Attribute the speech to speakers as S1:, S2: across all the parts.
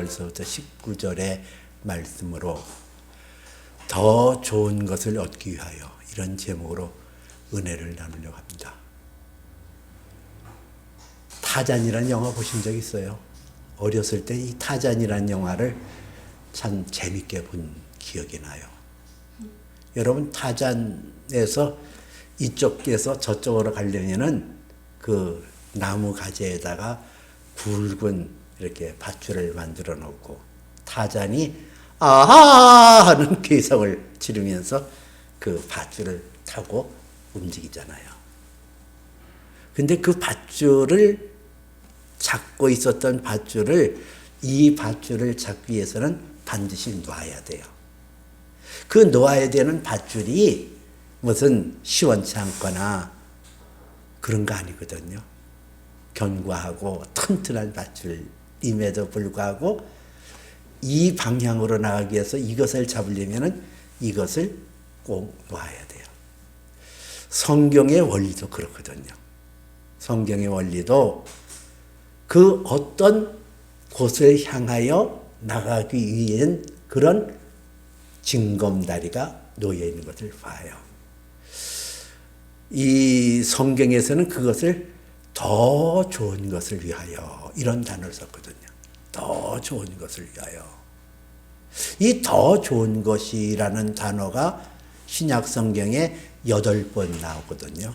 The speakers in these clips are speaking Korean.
S1: 18절서부터 19절의 말씀으로 더 좋은 것을 얻기 위하여 이런 제목으로 은혜를 나누려고 합니다. 타잔이라는 영화 보신 적 있어요? 어렸을 때 이 타잔이라는 영화를 참 재밌게 본 기억이 나요. 여러분, 타잔에서 이쪽에서 저쪽으로 가려면은 그 나무 가지에다가 굵은 이렇게 밧줄을 만들어 놓고 타잔이 아하 하는 괴성을 지르면서 그 밧줄을 타고 움직이잖아요. 근데 그 밧줄을 잡고 있었던 이 밧줄을 잡기 위해서는 반드시 놔야 돼요. 그 놓아야 되는 밧줄이 무슨 시원치 않거나 그런 거 아니거든요. 견고하고 튼튼한 밧줄임에도 불구하고 이 방향으로 나가기 위해서 이것을 잡으려면 이것을 꼭 놔야 돼요. 성경의 원리도 그렇거든요. 성경의 원리도 그 어떤 곳을 향하여 나가기 위한 그런 징검다리가 놓여 있는 것을 봐요. 이 성경에서는 그것을 더 좋은 것을 위하여 이런 단어를 썼거든요. 더 좋은 것을 위하여. 이 더 좋은 것이라는 단어가 신약 성경에 8번 나오거든요.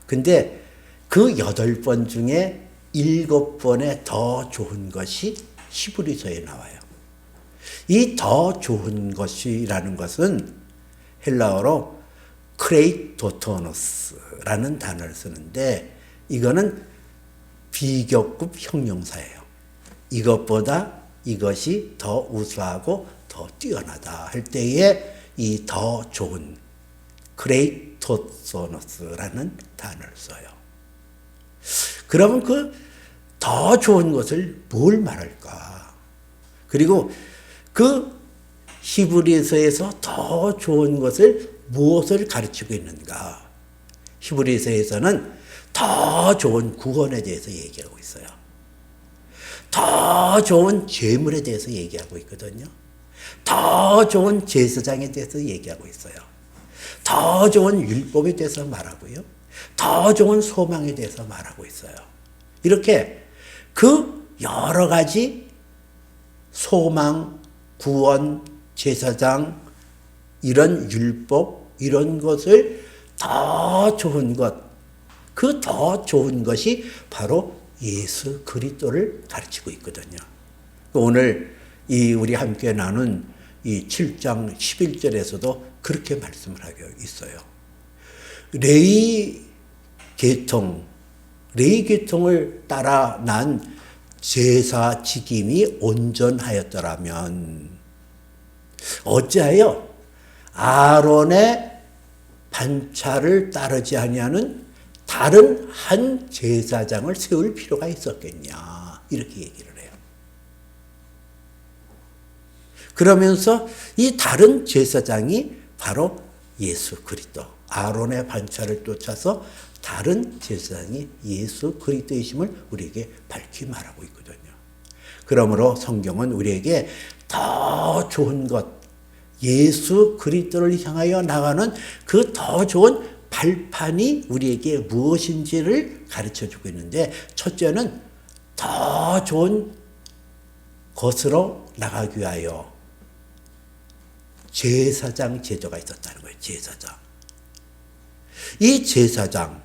S1: 근데 그 8번 중에 7번의 더 좋은 것이 히브리서에 나와요. 이 더 좋은 것이라는 것은 헬라어로 크레이토토노스라는 단어를 쓰는데 이거는 비교급 형용사예요. 이것보다 이것이 더 우수하고 더 뛰어나다 할 때에 이 더 좋은 크레이토토노스라는 단어를 써요. 그러면 그 더 좋은 것을 뭘 말할까? 그리고 그 히브리서에서 더 좋은 것을 무엇을 가르치고 있는가? 히브리서에서는 더 좋은 구원에 대해서 얘기하고 있어요. 더 좋은 죄물에 대해서 얘기하고 있거든요. 더 좋은 제사장에 대해서 얘기하고 있어요. 더 좋은 율법에 대해서 말하고요. 더 좋은 소망에 대해서 말하고 있어요. 이렇게 그 여러 가지 소망, 구원, 제사장, 이런 율법, 이런 것을 더 좋은 것, 그 더 좋은 것이 바로 예수 그리스도를 가르치고 있거든요. 오늘 우리 함께 나눈 이 7장 11절에서도 그렇게 말씀을 하고 있어요. 레위 계통을 따라 난 제사 직임이 온전하였더라면 어찌하여 아론의 반차를 따르지 아니하는 다른 한 제사장을 세울 필요가 있었겠냐 이렇게 얘기를 해요. 그러면서 이 다른 제사장이 바로 예수 그리스도, 아론의 반차를 쫓아서 다른 제사장이 예수 그리스도이심을 우리에게 밝히 말하고 있거든요. 그러므로 성경은 우리에게 더 좋은 것, 예수 그리스도를 향하여 나가는 그 더 좋은 발판이 우리에게 무엇인지를 가르쳐주고 있는데, 첫째는 더 좋은 것으로 나가기 위하여 제사장 제도가 있었다는 거예요. 제사장. 이 제사장,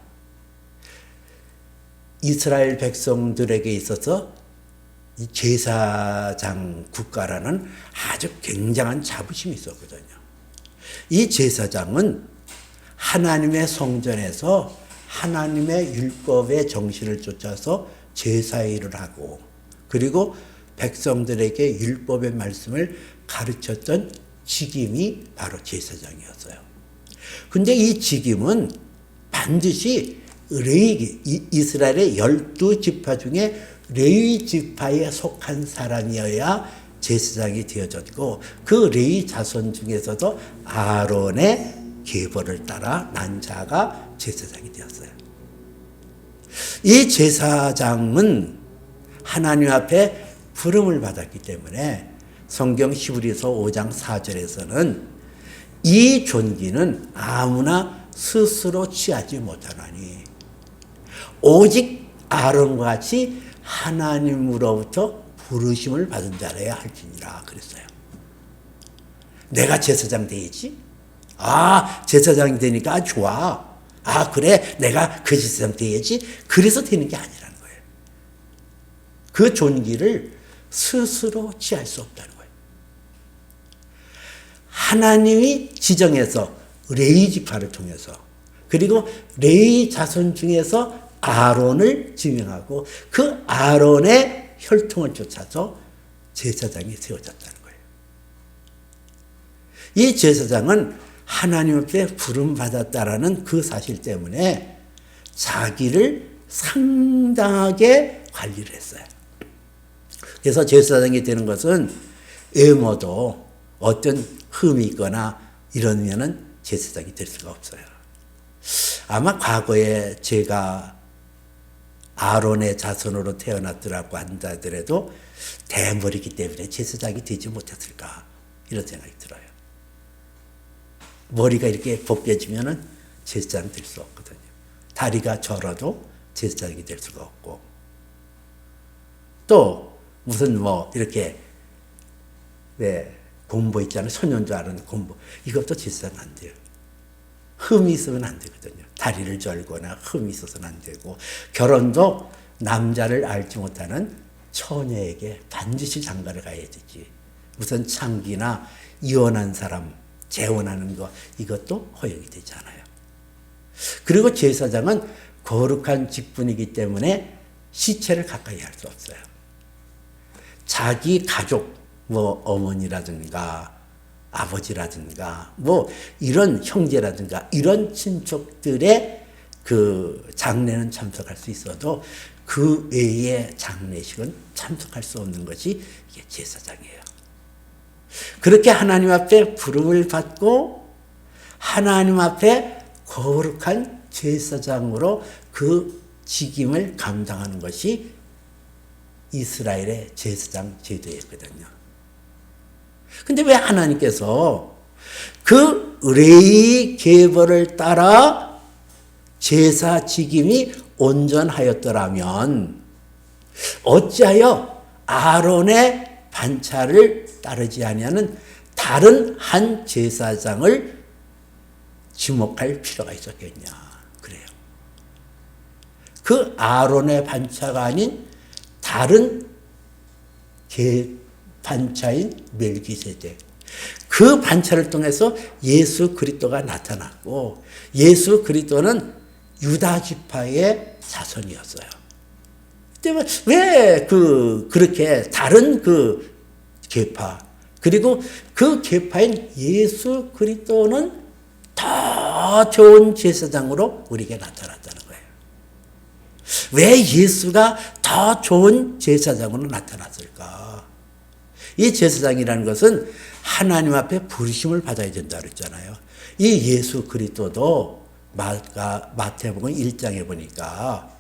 S1: 이스라엘 백성들에게 있어서 이 제사장 국가라는 아주 굉장한 자부심이 있었거든요. 이 제사장은 하나님의 성전에서 하나님의 율법의 정신을 쫓아서 제사 일을 하고, 그리고 백성들에게 율법의 말씀을 가르쳤던 직임이 바로 제사장이었어요. 근데 이 직임은 반드시 이스라엘의 12지파 중에 레위 지파에 속한 사람이어야 제사장이 되어졌고, 그 레위 자손 중에서도 아론의 계보를 따라 난 자가 제사장이 되었어요. 이 제사장은 하나님 앞에 부름을 받았기 때문에 성경 히브리서 5장 4절에서는 이 존귀는 아무나 스스로 취하지 못하나니 오직 아론과 같이 하나님으로부터 부르심을 받은 자라야 할지니라 그랬어요. 내가 제사장 되야지? 제사장이 되니까 좋아. 그래, 내가 그 제사장 되야지? 그래서 되는 게 아니라는 거예요. 그 존귀를 스스로 취할 수 없다는 거예요. 하나님이 지정해서 레위 지파를 통해서 그리고 레위 자손 중에서 아론을 지명하고 그 아론의 혈통을 쫓아서 제사장이 세워졌다는 거예요. 이 제사장은 하나님 앞에 부름받았다라는 그 사실 때문에 자기를 상당하게 관리를 했어요. 그래서 제사장이 되는 것은 외모도 어떤 흠이 있거나 이러면은 제사장이 될 수가 없어요. 아마 과거에 제가 아론의 자손으로 태어났더라고 한다 하더라도 대머리이기 때문에 제사장이 되지 못했을까 이런 생각이 들어요. 머리가 이렇게 벗겨지면은 제사장 될 수 없거든요. 다리가 절어도 제사장이 될 수가 없고 또 무슨 이렇게 곰보 있잖아요. 소년주 하는 곰보. 이것도 제사장 안 돼요. 흠이 있으면 안 되거든요. 다리를 절거나 흠이 있어서는 안 되고 결혼도 남자를 알지 못하는 처녀에게 반드시 장가를 가야 되지. 무슨 창기나 이혼한 사람 재혼하는 거 이것도 허용이 되지 않아요. 그리고 제사장은 거룩한 직분이기 때문에 시체를 가까이 할 수 없어요. 자기 가족 어머니라든가 아버지라든가 이런 형제라든가 이런 친척들의 그 장례는 참석할 수 있어도 그 외의 장례식은 참석할 수 없는 것이 이게 제사장이에요. 그렇게 하나님 앞에 부름을 받고 하나님 앞에 거룩한 제사장으로 그 직임을 감당하는 것이 이스라엘의 제사장 제도였거든요. 근데 왜 하나님께서 그 레위 계보를 따라 제사 직임이 온전하였더라면 어찌하여 아론의 반차를 따르지 아니하는 다른 한 제사장을 지목할 필요가 있었겠냐 그래요. 그 아론의 반차가 아닌 다른 반차인 멜기세덱 그 반차를 통해서 예수 그리스도가 나타났고 예수 그리스도는 유다 지파의 자손이었어요. 근데 왜 그렇게 다른 그 계파 그리고 그 계파인 예수 그리스도는 더 좋은 제사장으로 우리에게 나타났다는 거예요. 왜 예수가 더 좋은 제사장으로 나타났을까? 이 제사장이라는 것은 하나님 앞에 부르심을 받아야 된다 그랬잖아요. 이 예수 그리스도도 마태복음 1장에 보니까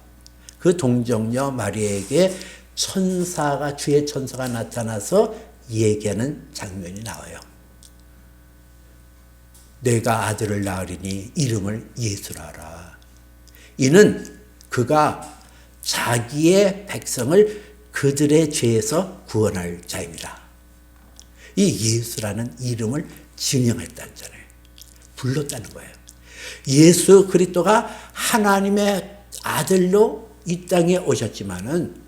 S1: 그 동정녀 마리아에게 주의 천사가 나타나서 얘기하는 장면이 나와요. 내가 아들을 낳으리니 이름을 예수라 하라. 이는 그가 자기의 백성을 그들의 죄에서 구원할 자입니다. 이 예수라는 이름을 지명했다잖아요. 불렀다는 거예요. 예수 그리스도가 하나님의 아들로 이 땅에 오셨지만은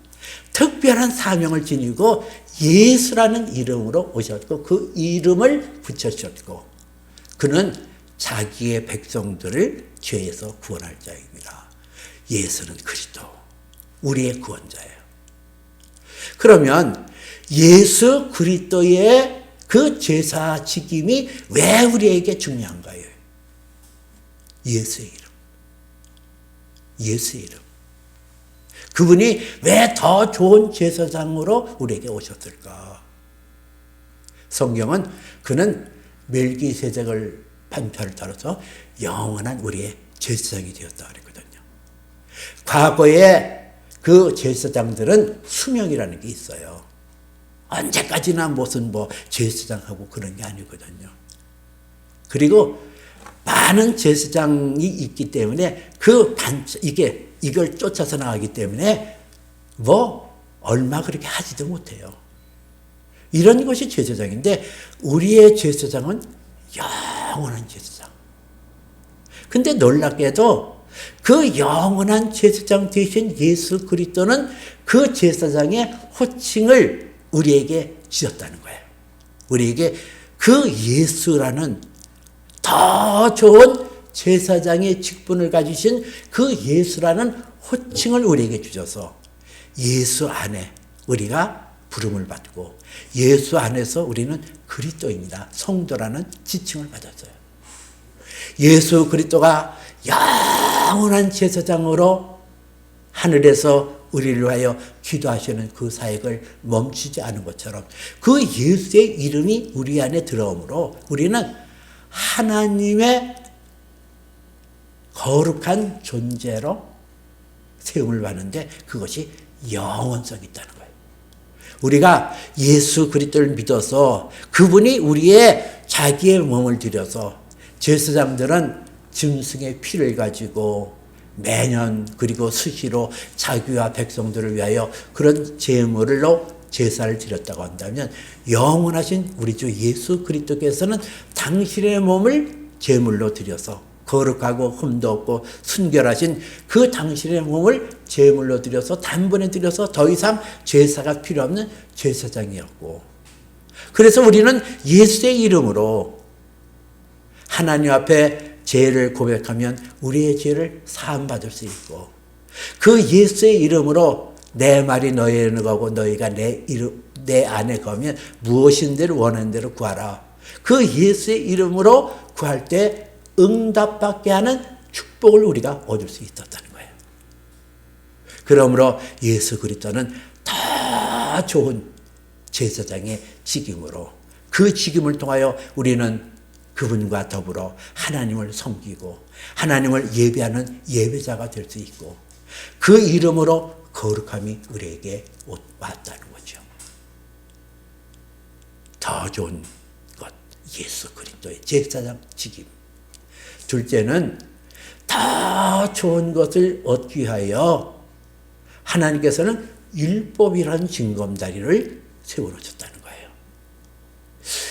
S1: 특별한 사명을 지니고 예수라는 이름으로 오셨고 그 이름을 붙여주셨고 그는 자기의 백성들을 죄에서 구원할 자입니다. 예수는 그리스도, 우리의 구원자예요. 그러면 예수 그리스도의 그 제사 직임이 왜 우리에게 중요한가요? 예수의 이름. 예수의 이름. 그분이 왜 더 좋은 제사장으로 우리에게 오셨을까? 성경은 그는 멜기세덱을 반차를 따라서 영원한 우리의 제사장이 되었다 그랬거든요. 과거에 그 제사장들은 수명이라는 게 있어요. 언제까지나 무슨 제사장하고 그런 게 아니거든요. 그리고 많은 제사장이 있기 때문에 이걸 쫓아서 나가기 때문에 얼마 그렇게 하지도 못해요. 이런 것이 제사장인데 우리의 제사장은 영원한 제사장. 근데 놀랍게도 그 영원한 제사장 대신 예수 그리스도는 그 제사장의 호칭을 우리에게 주셨다는 거예요. 우리에게 그 예수라는 더 좋은 제사장의 직분을 가지신 그 예수라는 호칭을 우리에게 주셔서 예수 안에 우리가 부름을 받고 예수 안에서 우리는 그리스도입니다. 성도라는 지칭을 받았어요. 예수 그리스도가 영원한 제사장으로 하늘에서 우리를 위하여 기도하시는 그 사역을 멈추지 않은 것처럼 그 예수의 이름이 우리 안에 들어오므로 우리는 하나님의 거룩한 존재로 세움을 받는데 그것이 영원성이 있다는 거예요. 우리가 예수 그리스도를 믿어서 그분이 우리의 자기의 몸을 들여서 제사장들은 짐승의 피를 가지고 매년 그리고 수시로 자기와 백성들을 위하여 그런 제물로 제사를 드렸다고 한다면 영원하신 우리 주 예수 그리스도께서는 당신의 몸을 제물로 드려서 거룩하고 흠도 없고 순결하신 그 당신의 몸을 제물로 드려서 단번에 드려서 더 이상 제사가 필요 없는 제사장이었고 그래서 우리는 예수의 이름으로 하나님 앞에 죄를 고백하면 우리의 죄를 사함받을 수 있고 그 예수의 이름으로 내 말이 너희에게 거고 너희가 내 안에 거면 무엇인지를 원하는 대로 구하라. 그 예수의 이름으로 구할 때 응답받게 하는 축복을 우리가 얻을 수 있었다는 거예요. 그러므로 예수 그리스도는 더 좋은 제사장의 직임으로 그 직임을 통하여 우리는 그분과 더불어 하나님을 섬기고 하나님을 예배하는 예배자가 될 수 있고 그 이름으로 거룩함이 우리에게 왔다는 거죠. 더 좋은 것, 예수 그리스도의 제사장 직임. 둘째는 더 좋은 것을 얻기 위하여 하나님께서는 율법이라는 징검다리를 세워놓으셨다는 거예요.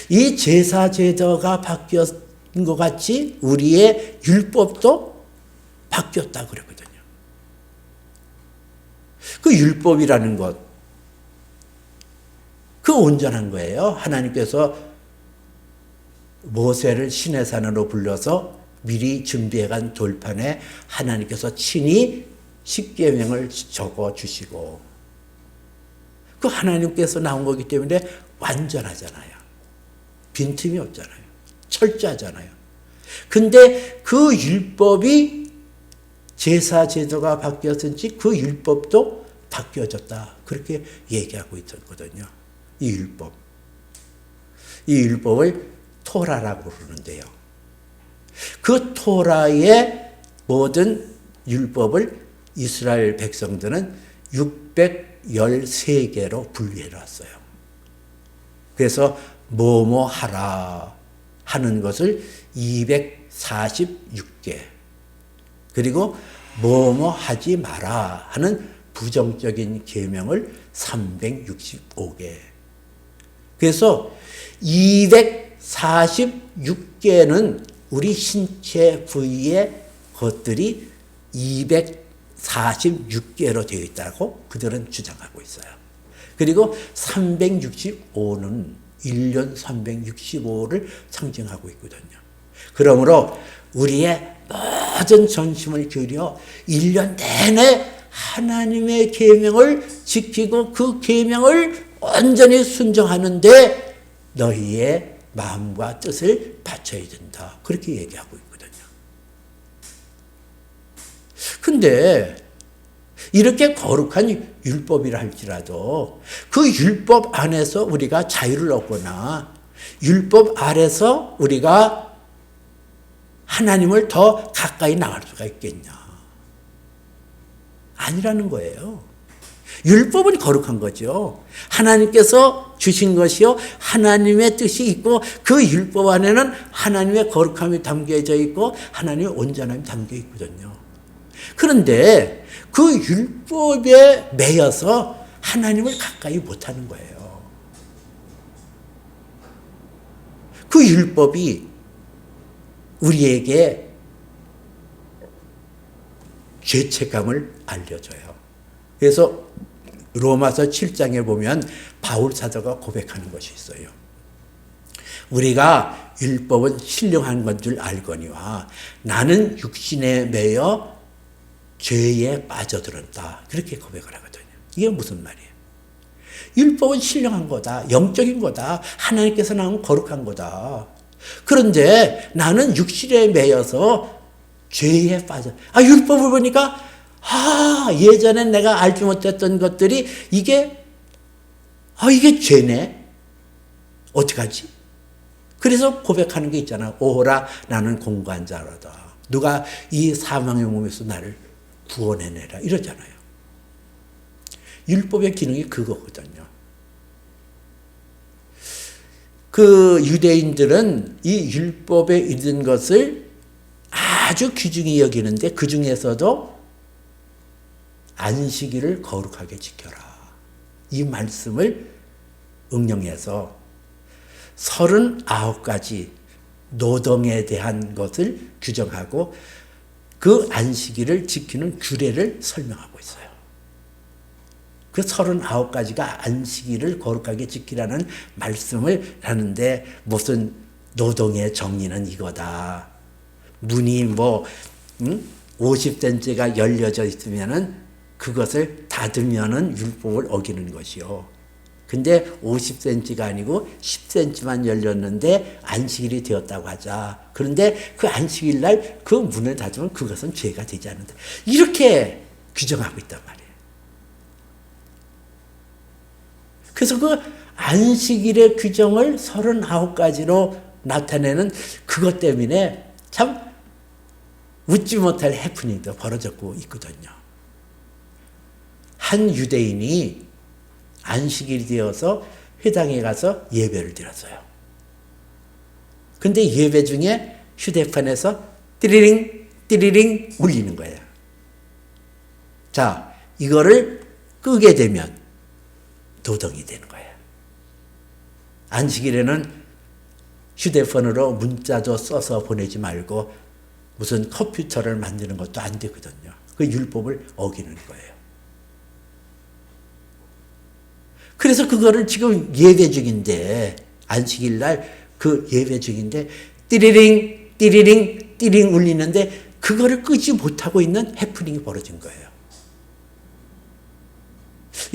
S1: 이 제사 제도가 바뀌었 것 같이 우리의 율법도 바뀌었다고 그러거든요. 그 율법이라는 것, 그 온전한 거예요. 하나님께서 모세를 시내산으로 불러서 미리 준비해간 돌판에 하나님께서 친히 십계명을 적어 주시고 그 하나님께서 나온 거기 때문에 완전하잖아요. 빈틈이 없잖아요. 철저하잖아요. 근데 그 율법이 제사 제도가 바뀌었든지 그 율법도 바뀌어졌다. 그렇게 얘기하고 있었거든요. 이 율법. 이 율법을 토라라고 부르는데요. 그 토라의 모든 율법을 이스라엘 백성들은 613개로 분류해 놨어요. 그래서 뭐뭐 하라 하는 것을 246개 그리고 뭐뭐 하지 마라 하는 부정적인 계명을 365개 그래서 246개는 우리 신체 부위의 것들이 246개로 되어 있다고 그들은 주장하고 있어요. 그리고 365는 1년 365를 상징하고 있거든요. 그러므로 우리의 모든 전심을 기울여 1년 내내 하나님의 계명을 지키고 그 계명을 온전히 순종하는데 너희의 마음과 뜻을 바쳐야 된다. 그렇게 얘기하고 있거든요. 근데 이렇게 거룩한 율법이라 할지라도 그 율법 안에서 우리가 자유를 얻거나 율법 아래서 우리가 하나님을 더 가까이 나갈 수가 있겠냐? 아니라는 거예요. 율법은 거룩한 거죠. 하나님께서 주신 것이요, 하나님의 뜻이 있고 그 율법 안에는 하나님의 거룩함이 담겨져 있고 하나님의 온전함이 담겨 있거든요. 그런데 그 율법에 매여서 하나님을 가까이 못하는 거예요. 그 율법이 우리에게 죄책감을 알려줘요. 그래서 로마서 7장에 보면 바울 사도가 고백하는 것이 있어요. 우리가 율법은 신령한 건 줄 알거니와 나는 육신에 매여 죄에 빠져들었다. 그렇게 고백을 하거든요. 이게 무슨 말이에요? 율법은 신령한 거다. 영적인 거다. 하나님께서 나온 거룩한 거다. 그런데 나는 육신에 매여서 죄에 빠져. 율법을 보니까 예전에 내가 알지 못했던 것들이 이게 죄네. 어떡하지? 그래서 고백하는 게 있잖아. 오호라 나는 공고한 자로다. 누가 이 사망의 몸에서 나를 구원해내라. 이러잖아요. 율법의 기능이 그거거든요. 그 유대인들은 이 율법에 있는 것을 아주 귀중히 여기는데 그 중에서도 안식일을 거룩하게 지켜라. 이 말씀을 응용해서 39가지 노동에 대한 것을 규정하고 그 안식일을 지키는 규례를 설명하고 있어요. 그 39가지가 안식일을 거룩하게 지키라는 말씀을 하는데 무슨 노동의 정의는 이거다. 문이 50cm가 열려져 있으면은 그것을 닫으면은 율법을 어기는 것이요. 근데 50cm가 아니고 10cm만 열렸는데 안식일이 되었다고 하자. 그런데 그 안식일 날 그 문을 닫으면 그것은 죄가 되지 않는다. 이렇게 규정하고 있단 말이에요. 그래서 그 안식일의 규정을 39가지로 나타내는 그것 때문에 참 웃지 못할 해프닝도 벌어졌고 있거든요. 한 유대인이 안식일이 되어서 회당에 가서 예배를 드렸어요. 근데 예배 중에 휴대폰에서 띠리링 띠리링 울리는 거예요. 자, 이거를 끄게 되면 도덕이 되는 거예요. 안식일에는 휴대폰으로 문자도 써서 보내지 말고 무슨 컴퓨터를 만드는 것도 안 되거든요. 그 율법을 어기는 거예요. 그래서 그거를 지금 예배 중인데, 안식일 날 그 예배 중인데, 띠리링, 띠리링, 띠링 울리는데, 그거를 끄지 못하고 있는 해프닝이 벌어진 거예요.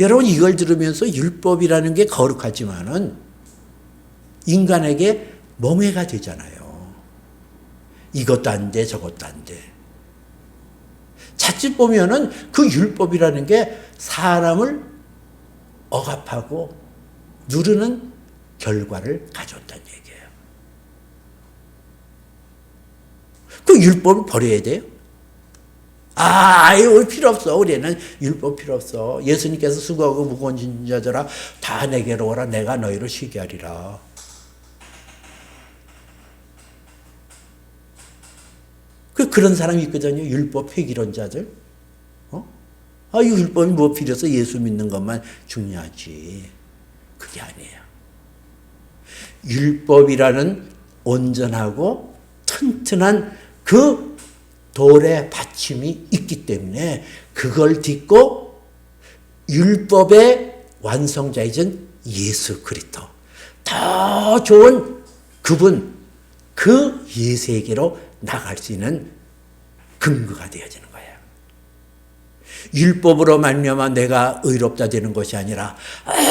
S1: 여러분, 이걸 들으면서 율법이라는 게 거룩하지만은, 인간에게 멍해가 되잖아요. 이것도 안 돼, 저것도 안 돼. 자칫 보면은 그 율법이라는 게 사람을 억압하고 누르는 결과를 가져온다는 얘기예요. 그 율법을 버려야 돼요? 아유, 필요 없어. 우리는 율법 필요 없어. 예수님께서 수고하고 무거운 짐진 자들아 다 내게로 오라. 내가 너희를 쉬게 하리라. 그런 사람이 있거든요. 율법 폐기론자들. 이 율법이 뭐 필요 없어. 예수 믿는 것만 중요하지. 그게 아니에요. 율법이라는 온전하고 튼튼한 그 돌의 받침이 있기 때문에 그걸 딛고 율법의 완성자이신 예수 그리스도, 더 좋은 그분, 그 예수에게로 나갈 수 있는 근거가 되어지는 거예요. 율법으로 말미암아 내가 의롭다 되는 것이 아니라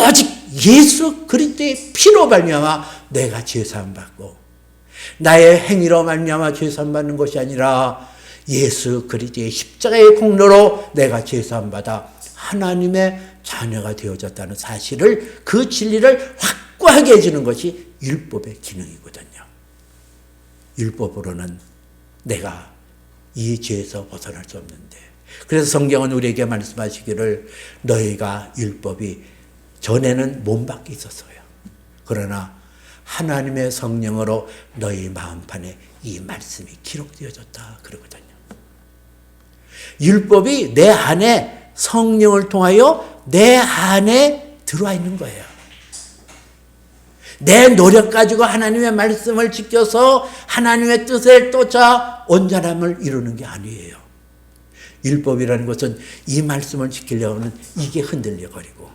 S1: 오직 예수 그리스도의 피로 말미암아 내가 죄사함 받고, 나의 행위로 말미암아 죄사함 받는 것이 아니라 예수 그리스도의 십자가의 공로로 내가 죄사함 받아 하나님의 자녀가 되어졌다는 사실을, 그 진리를 확고하게 해주는 것이 율법의 기능이거든요. 율법으로는 내가 이 죄에서 벗어날 수 없는데, 그래서 성경은 우리에게 말씀하시기를 너희가 율법이 전에는 몸 밖에 있었어요. 그러나 하나님의 성령으로 너희 마음판에 이 말씀이 기록되어졌다 그러거든요. 율법이 내 안에 성령을 통하여 내 안에 들어와 있는 거예요. 내 노력 가지고 하나님의 말씀을 지켜서 하나님의 뜻을 쫓아 온전함을 이루는 게 아니에요. 율법이라는 것은 이 말씀을 지키려고 하면 이게 흔들려버리고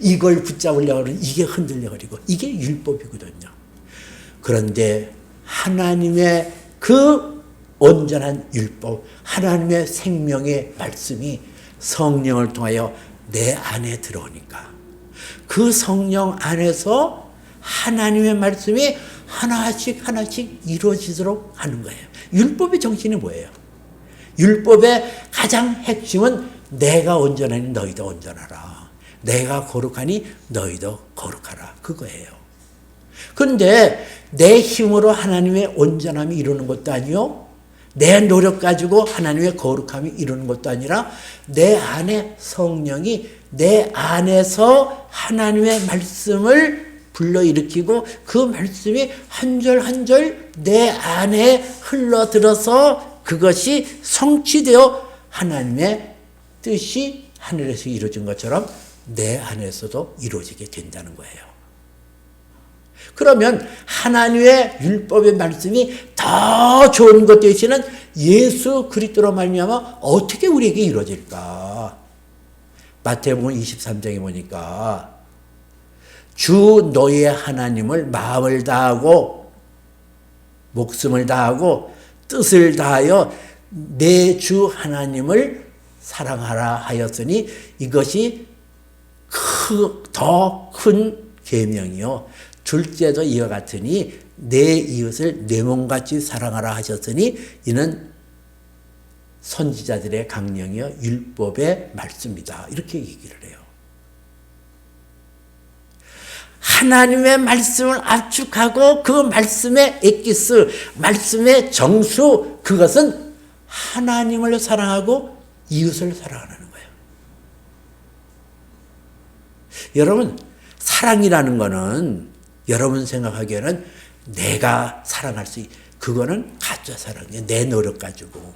S1: 이걸 붙잡으려고 하면 이게 흔들려버리고 이게 율법이거든요. 그런데 하나님의 그 온전한 율법, 하나님의 생명의 말씀이 성령을 통하여 내 안에 들어오니까 그 성령 안에서 하나님의 말씀이 하나씩 이루어지도록 하는 거예요. 율법의 정신이 뭐예요? 율법의 가장 핵심은 내가 온전하니 너희도 온전하라. 내가 거룩하니 너희도 거룩하라. 그거예요. 그런데 내 힘으로 하나님의 온전함이 이루는 것도 아니요. 내 노력 가지고 하나님의 거룩함이 이루는 것도 아니라 내 안에 성령이 내 안에서 하나님의 말씀을 불러일으키고 그 말씀이 한 절 한 절 내 안에 흘러들어서 그것이 성취되어 하나님의 뜻이 하늘에서 이루어진 것처럼 내 안에서도 이루어지게 된다는 거예요. 그러면 하나님의 율법의 말씀이 더 좋은 것 되시는 예수 그리스도로 말미암아 어떻게 우리에게 이루어질까? 마태복음 23장에 보니까 주 너희의 하나님을 마음을 다하고 목숨을 다하고 뜻을 다하여 내 주 하나님을 사랑하라 하였으니 이것이 더 큰 계명이요 둘째도 이와 같으니 내 이웃을 내 몸같이 사랑하라 하셨으니 이는 선지자들의 강령이요 율법의 말씀이다. 이렇게 얘기를 해요. 하나님의 말씀을 압축하고 그 말씀의 엑기스, 말씀의 정수, 그것은 하나님을 사랑하고 이웃을 사랑하는 거예요. 여러분, 사랑이라는 거는 여러분 생각하기에는 내가 사랑할 수 그거는 가짜 사랑이에요. 내 노력 가지고.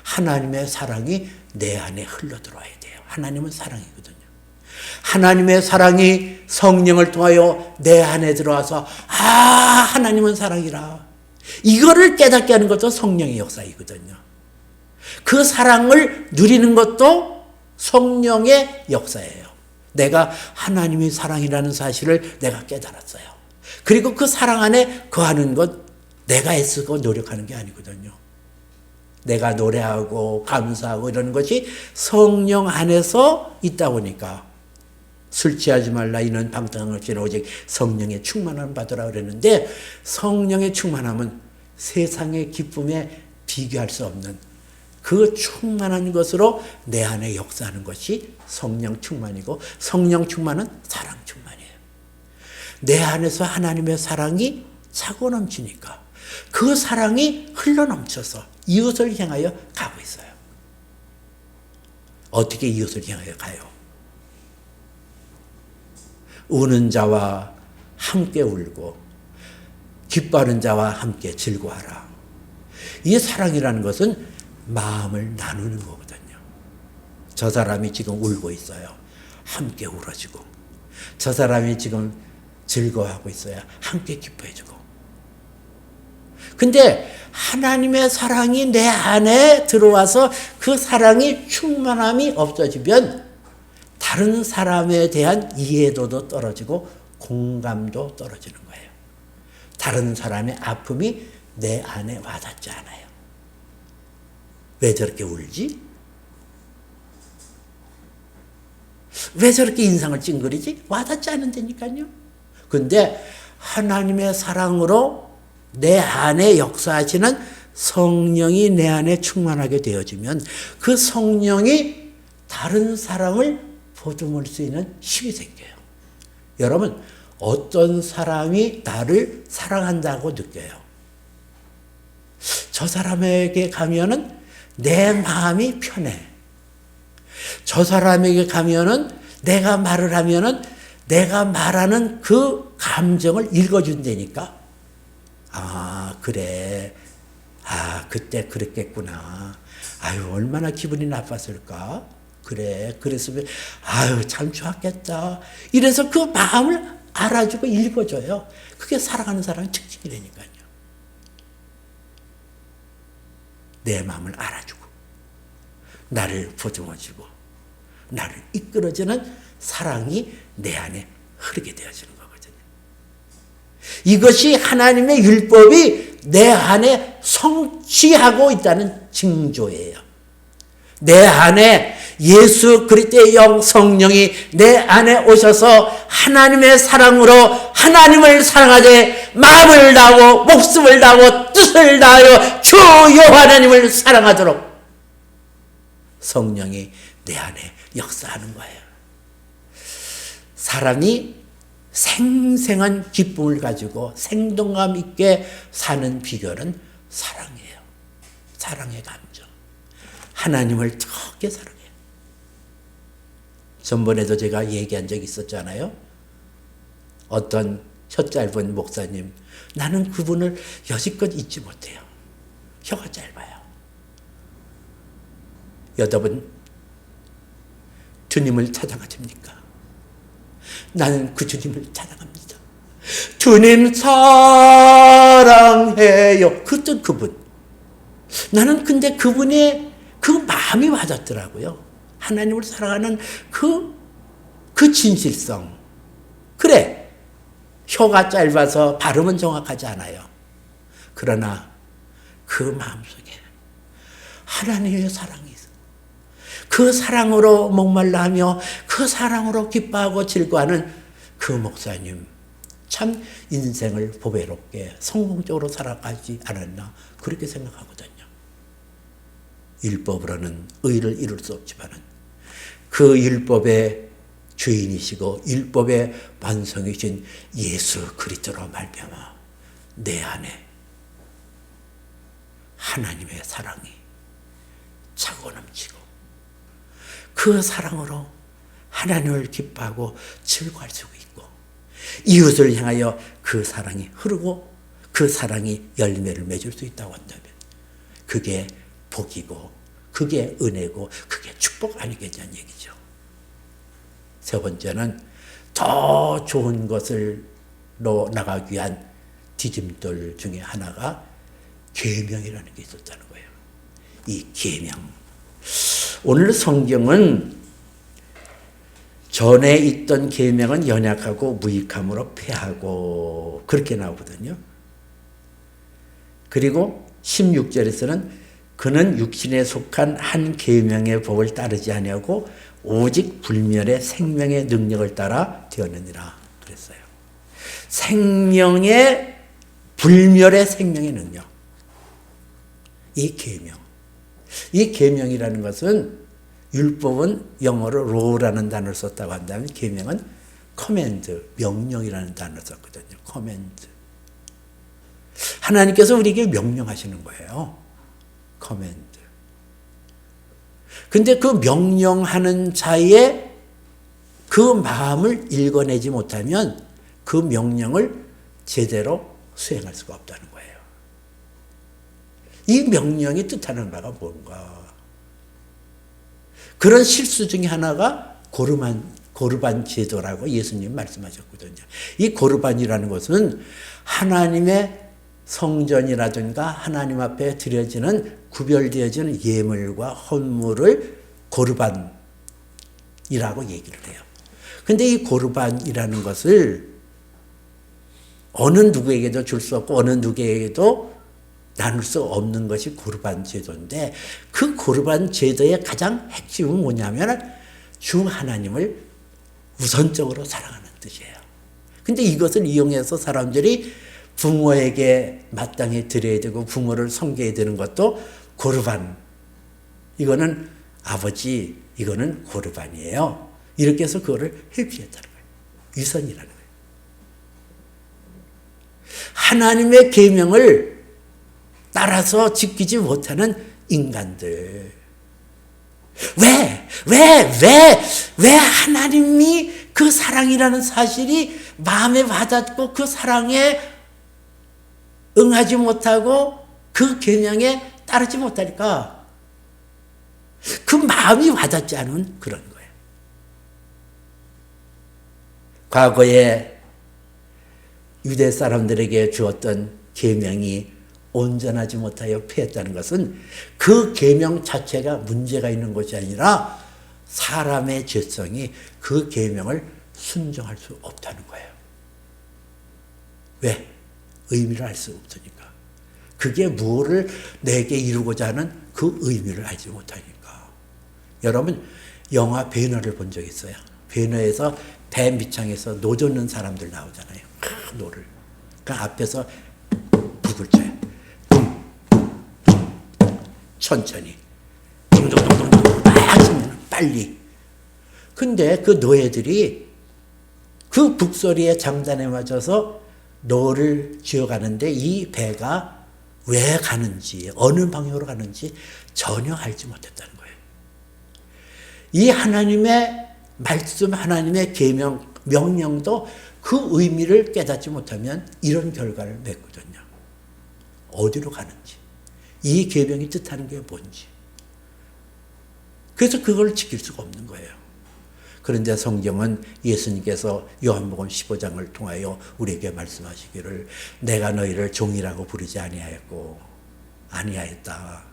S1: 하나님의 사랑이 내 안에 흘러들어와야 돼요. 하나님은 사랑이거든요. 하나님의 사랑이 성령을 통하여 내 안에 들어와서 하나님은 사랑이라. 이거를 깨닫게 하는 것도 성령의 역사이거든요. 그 사랑을 누리는 것도 성령의 역사예요. 내가 하나님이 사랑이라는 사실을 내가 깨달았어요. 그리고 그 사랑 안에 거하는 것 내가 애쓰고 노력하는 게 아니거든요. 내가 노래하고 감사하고 이러는 것이 성령 안에서 있다 보니까 술 취하지 말라 이는 방탕한 것이나 오직 성령의 충만함을 받으라 그랬는데 성령의 충만함은 세상의 기쁨에 비교할 수 없는 그 충만한 것으로 내 안에 역사하는 것이 성령 충만이고 성령 충만은 사랑 충만이에요. 내 안에서 하나님의 사랑이 차고 넘치니까 그 사랑이 흘러넘쳐서 이웃을 향하여 가고 있어요. 어떻게 이웃을 향하여 가요? 우는 자와 함께 울고 기뻐하는 자와 함께 즐거워하라. 이 사랑이라는 것은 마음을 나누는 거거든요. 저 사람이 지금 울고 있어요. 함께 울어주고 저 사람이 지금 즐거워하고 있어요. 함께 기뻐해주고. 근데 하나님의 사랑이 내 안에 들어와서 그 사랑이 충만함이 없어지면 다른 사람에 대한 이해도도 떨어지고 공감도 떨어지는 거예요. 다른 사람의 아픔이 내 안에 와닿지 않아요. 왜 저렇게 울지? 왜 저렇게 인상을 찡그리지? 와닿지 않는다니까요. 근데 하나님의 사랑으로 내 안에 역사하시는 성령이 내 안에 충만하게 되어지면 그 성령이 다른 사람을 보듬을 수 있는 힘이 생겨요. 여러분, 어떤 사람이 나를 사랑한다고 느껴요? 저 사람에게 가면은 내 마음이 편해. 저 사람에게 가면은 내가 말을 하면은 내가 말하는 그 감정을 읽어준다니까. 아, 그래. 아, 그때 그랬겠구나. 아유, 얼마나 기분이 나빴을까? 그래, 그랬으면, 아유, 참 좋았겠다. 이래서 그 마음을 알아주고 읽어줘요. 그게 사랑하는 사람의 특징이라니까요. 내 마음을 알아주고, 나를 보듬어주고, 나를 이끌어주는 사랑이 내 안에 흐르게 되어지는 거거든요. 이것이 하나님의 율법이 내 안에 성취하고 있다는 징조예요. 내 안에 예수 그리스도의 영 성령이 내 안에 오셔서 하나님의 사랑으로 하나님을 사랑하되 마음을 다하고 목숨을 다하고 뜻을 다하여 주 여호와 하나님을 사랑하도록 성령이 내 안에 역사하는 거예요. 사람이 생생한 기쁨을 가지고 생동감 있게 사는 비결은 사랑이에요. 사랑의 감정. 하나님을 크게 사랑해요. 전번에도 제가 얘기한 적이 있었잖아요. 어떤 혀 짧은 목사님, 나는 그분을 여지껏 잊지 못해요. 혀가 짧아요. 여러분, 주님을 찾아가십니까? 나는 그 주님을 찾아갑니다. 주님 사랑해요. 그때 그분. 나는 근데 그분의 그 마음이 와닿더라고요. 하나님을 사랑하는 그 진실성. 그래. 혀가 짧아서 발음은 정확하지 않아요. 그러나 그 마음속에 하나님의 사랑이 있어. 그 사랑으로 목말라 하며 그 사랑으로 기뻐하고 즐거워하는 그 목사님. 참 인생을 보배롭게 성공적으로 살아가지 않았나 그렇게 생각하거든요. 율법으로는 의를 이룰 수 없지만은 그 율법의 주인이시고 율법의 완성이신 예수 그리스도로 말미암아 내 안에 하나님의 사랑이 차고 넘치고 그 사랑으로 하나님을 기뻐하고 즐거워할 수 있고 이웃을 향하여 그 사랑이 흐르고 그 사랑이 열매를 맺을 수 있다고 한다면 그게 복이고 그게 은혜고 그게 축복 아니겠냐는 얘기죠. 세 번째는 더 좋은 것으로 나가기 위한 디딤돌 중에 하나가 계명이라는 게 있었다는 거예요. 이 계명. 오늘 성경은 전에 있던 계명은 연약하고 무익함으로 폐하고 그렇게 나오거든요. 그리고 16절에서는 그는 육신에 속한 한 계명의 법을 따르지 아니하고 오직 불멸의 생명의 능력을 따라 되었느니라 그랬어요. 생명의 불멸의 생명의 능력. 이 계명. 이 계명이라는 것은 율법은 영어로 law라는 단어를 썼다고 한다면 계명은 command, 명령이라는 단어를 썼거든요. command. 하나님께서 우리에게 명령하시는 거예요. command. 근데 그 명령하는 자의 그 마음을 읽어내지 못하면 그 명령을 제대로 수행할 수가 없다는 거예요. 이 명령이 뜻하는 바가 뭔가? 그런 실수 중에 하나가 고르반 제도라고 예수님 말씀하셨거든요. 이 고르반이라는 것은 하나님의 성전이라든가 하나님 앞에 드려지는 구별되어지는 예물과 헌물을 고르반이라고 얘기를 해요. 근데 이 고르반이라는 것을 어느 누구에게도 줄 수 없고 어느 누구에게도 나눌 수 없는 것이 고르반 제도인데 그 고르반 제도의 가장 핵심은 뭐냐면 주 하나님을 우선적으로 사랑하는 뜻이에요. 근데 이것을 이용해서 사람들이 부모에게 마땅히 드려야 되고 부모를 섬겨야 되는 것도 고르반. 이거는 아버지, 이거는 고르반이에요. 이렇게 해서 그거를 회피했다는 거예요. 위선이라는 거예요. 하나님의 계명을 따라서 지키지 못하는 인간들. 왜 하나님이 그 사랑이라는 사실이 마음에 와닿고 그 사랑에 응하지 못하고 그 계명에 따르지 못하니까 그 마음이 와닿지 않은 그런 거예요. 과거에 유대 사람들에게 주었던 계명이 온전하지 못하여 패했다는 것은 그 계명 자체가 문제가 있는 것이 아니라 사람의 죄성이 그 계명을 순종할 수 없다는 거예요. 왜? 의미를 알 수 없으니까. 그게 무엇을 내게 이루고자 하는 그 의미를 알지 못하니까. 여러분 영화 배너를 본 적 있어요? 배너에서 배 밑창에서 노 젓는 사람들 나오잖아요. 노를. 그 앞에서 북을 쳐요. 천천히. 둥둥둥둥둥 막 치면 빨리. 근데 그 노예들이 그 북소리의 장단에 맞춰서 노를 쥐어가는데 이 배가 왜 가는지, 어느 방향으로 가는지 전혀 알지 못했다는 거예요. 이 하나님의 말씀, 하나님의 계명, 명령도 그 의미를 깨닫지 못하면 이런 결과를 맺거든요. 어디로 가는지, 이 계명이 뜻하는 게 뭔지. 그래서 그걸 지킬 수가 없는 거예요. 그런데 성경은 예수님께서 요한복음 15장을 통하여 우리에게 말씀하시기를 내가 너희를 종이라고 부르지 아니하였다.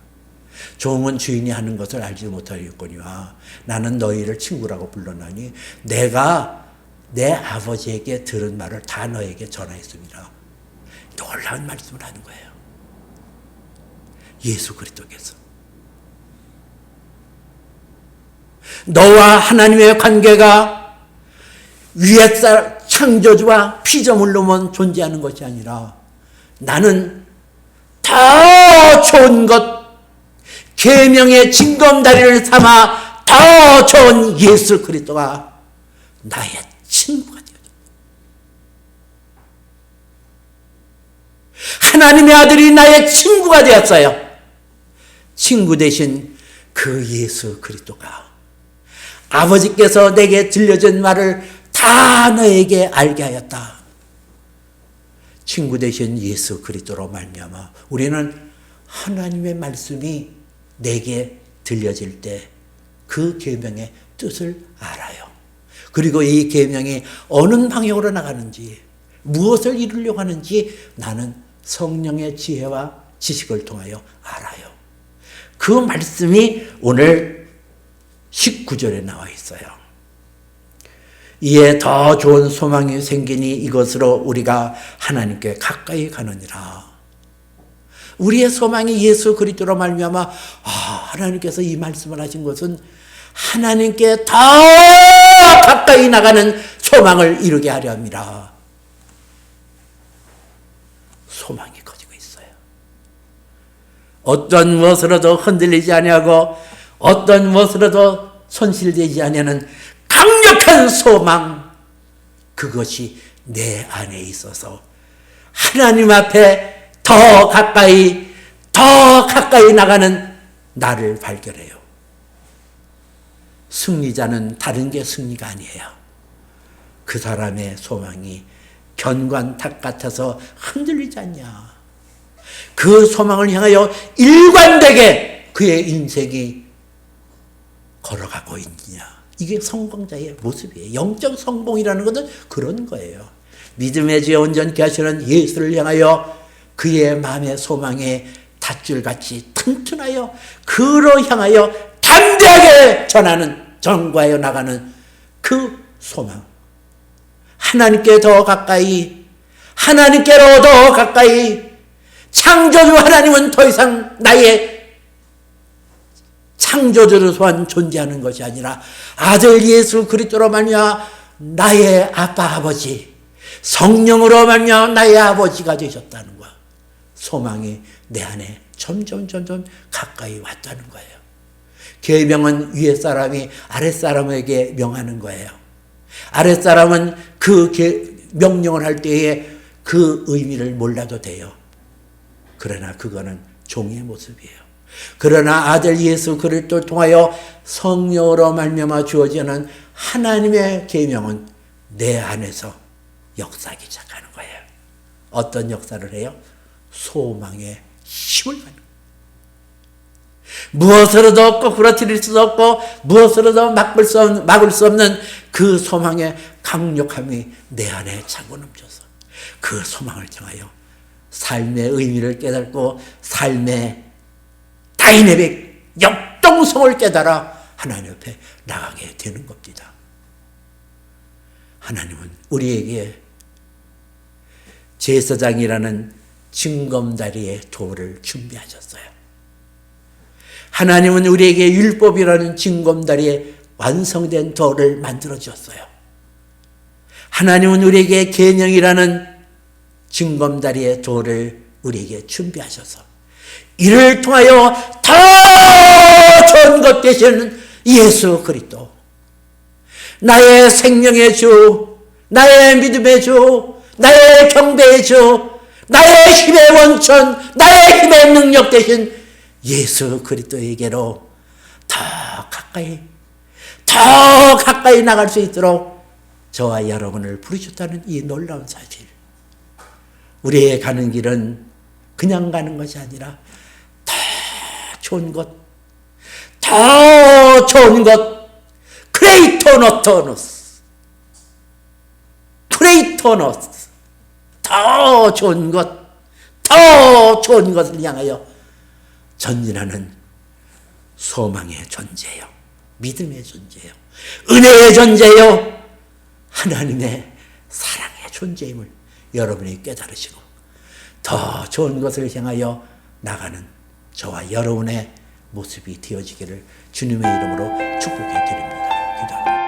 S1: 종은 주인이 하는 것을 알지 못하였거니와 나는 너희를 친구라고 불렀나니 내가 내 아버지에게 들은 말을 다 너에게 전하였습니다. 놀라운 말씀을 하는 거예요. 예수 그리스도께서 너와 하나님의 관계가 위에 창조주와 피조물로만 존재하는 것이 아니라 나는 더 좋은 것, 계명의 징검다리를 삼아 더 좋은 예수 그리스도가 나의 친구가 되어졌다. 하나님의 아들이 나의 친구가 되었어요. 친구 대신 그 예수 그리스도가 아버지께서 내게 들려준 말을 다 너에게 알게 하였다. 친구 되신 예수 그리스도로 말미암아 우리는 하나님의 말씀이 내게 들려질 때 그 계명의 뜻을 알아요. 그리고 이 계명이 어느 방향으로 나가는지, 무엇을 이루려고 하는지 나는 성령의 지혜와 지식을 통하여 알아요. 그 말씀이 오늘 19절에 나와 있어요. 이에 더 좋은 소망이 생기니 이것으로 우리가 하나님께 가까이 가느니라. 우리의 소망이 예수 그리스도로 말미암아 하나님께서 이 말씀을 하신 것은 하나님께 더 가까이 나가는 소망을 이루게 하려 합니다. 소망이 커지고 있어요. 어떤 무엇으로도 흔들리지 아니하고 어떤 무엇으로도 손실되지 아니하는 강력한 소망, 그것이 내 안에 있어서 하나님 앞에 더 가까이 나가는 나를 발견해요. 승리자는 다른 게 승리가 아니에요. 그 사람의 소망이 견관탑 같아서 흔들리지 않냐. 그 소망을 향하여 일관되게 그의 인생이 걸어가고 있느냐. 이게 성공자의 모습이에요. 영적 성공이라는 것은 그런 거예요. 믿음의 지혜 온전케 하시는 예수를 향하여 그의 마음의 소망에 닷줄같이 튼튼하여 그로 향하여 담대하게 전과하여 나가는 그 소망. 하나님께 더 가까이, 하나님께로 더 가까이. 창조주 하나님은 더 이상 나의 창조주로서만 존재하는 것이 아니라 아들 예수 그리스도로 말미암아 나의 아빠 아버지, 성령으로 말미암아 나의 아버지가 되셨다는 거야. 소망이 내 안에 점점 가까이 왔다는 거예요. 계명은 위에 사람이 아랫 사람에게 명하는 거예요. 아랫 사람은 그 명령을 할 때에 그 의미를 몰라도 돼요. 그러나 그거는 종의 모습이에요. 그러나 아들 예수 그리스도를 통하여 성령으로 말미암아 주어지는 하나님의 계명은 내 안에서 역사하기 시작하는 거예요. 어떤 역사를 해요? 소망의 힘을 받는 거예요. 무엇으로도 없고 부러뜨릴 수도 없고 무엇으로도 막을 수 없는 그 소망의 강력함이 내 안에 차고 넘쳐서 그 소망을 통하여 삶의 의미를 깨닫고 삶의 다이내믹 역동성을 깨달아 하나님 앞에 나가게 되는 겁니다. 하나님은 우리에게 제사장이라는 징검다리의 도를 준비하셨어요. 하나님은 우리에게 율법이라는 징검다리의 완성된 도를 만들어 주셨어요. 하나님은 우리에게 계명이라는 징검다리의 도를 우리에게 준비하셔서 이를 통하여 더 좋은 것 되시는 예수 그리스도, 나의 생명의 주, 나의 믿음의 주, 나의 경배의 주, 나의 힘의 원천, 나의 힘의 능력 되신 예수 그리스도에게로 더 가까이 나갈 수 있도록 저와 여러분을 부르셨다는 이 놀라운 사실. 우리의 가는 길은 그냥 가는 것이 아니라 더 좋은 것, 더 좋은 것, 크레이토노토노스, 더 좋은 것, 더 좋은 것을 향하여 전진하는 소망의 존재요, 믿음의 존재요, 은혜의 존재요, 하나님의 사랑의 존재임을 여러분이 깨달으시고 더 좋은 것을 향하여 나가는 저와 여러분의 모습이 되어지기를 주님의 이름으로 축복해 드립니다. 기도합니다.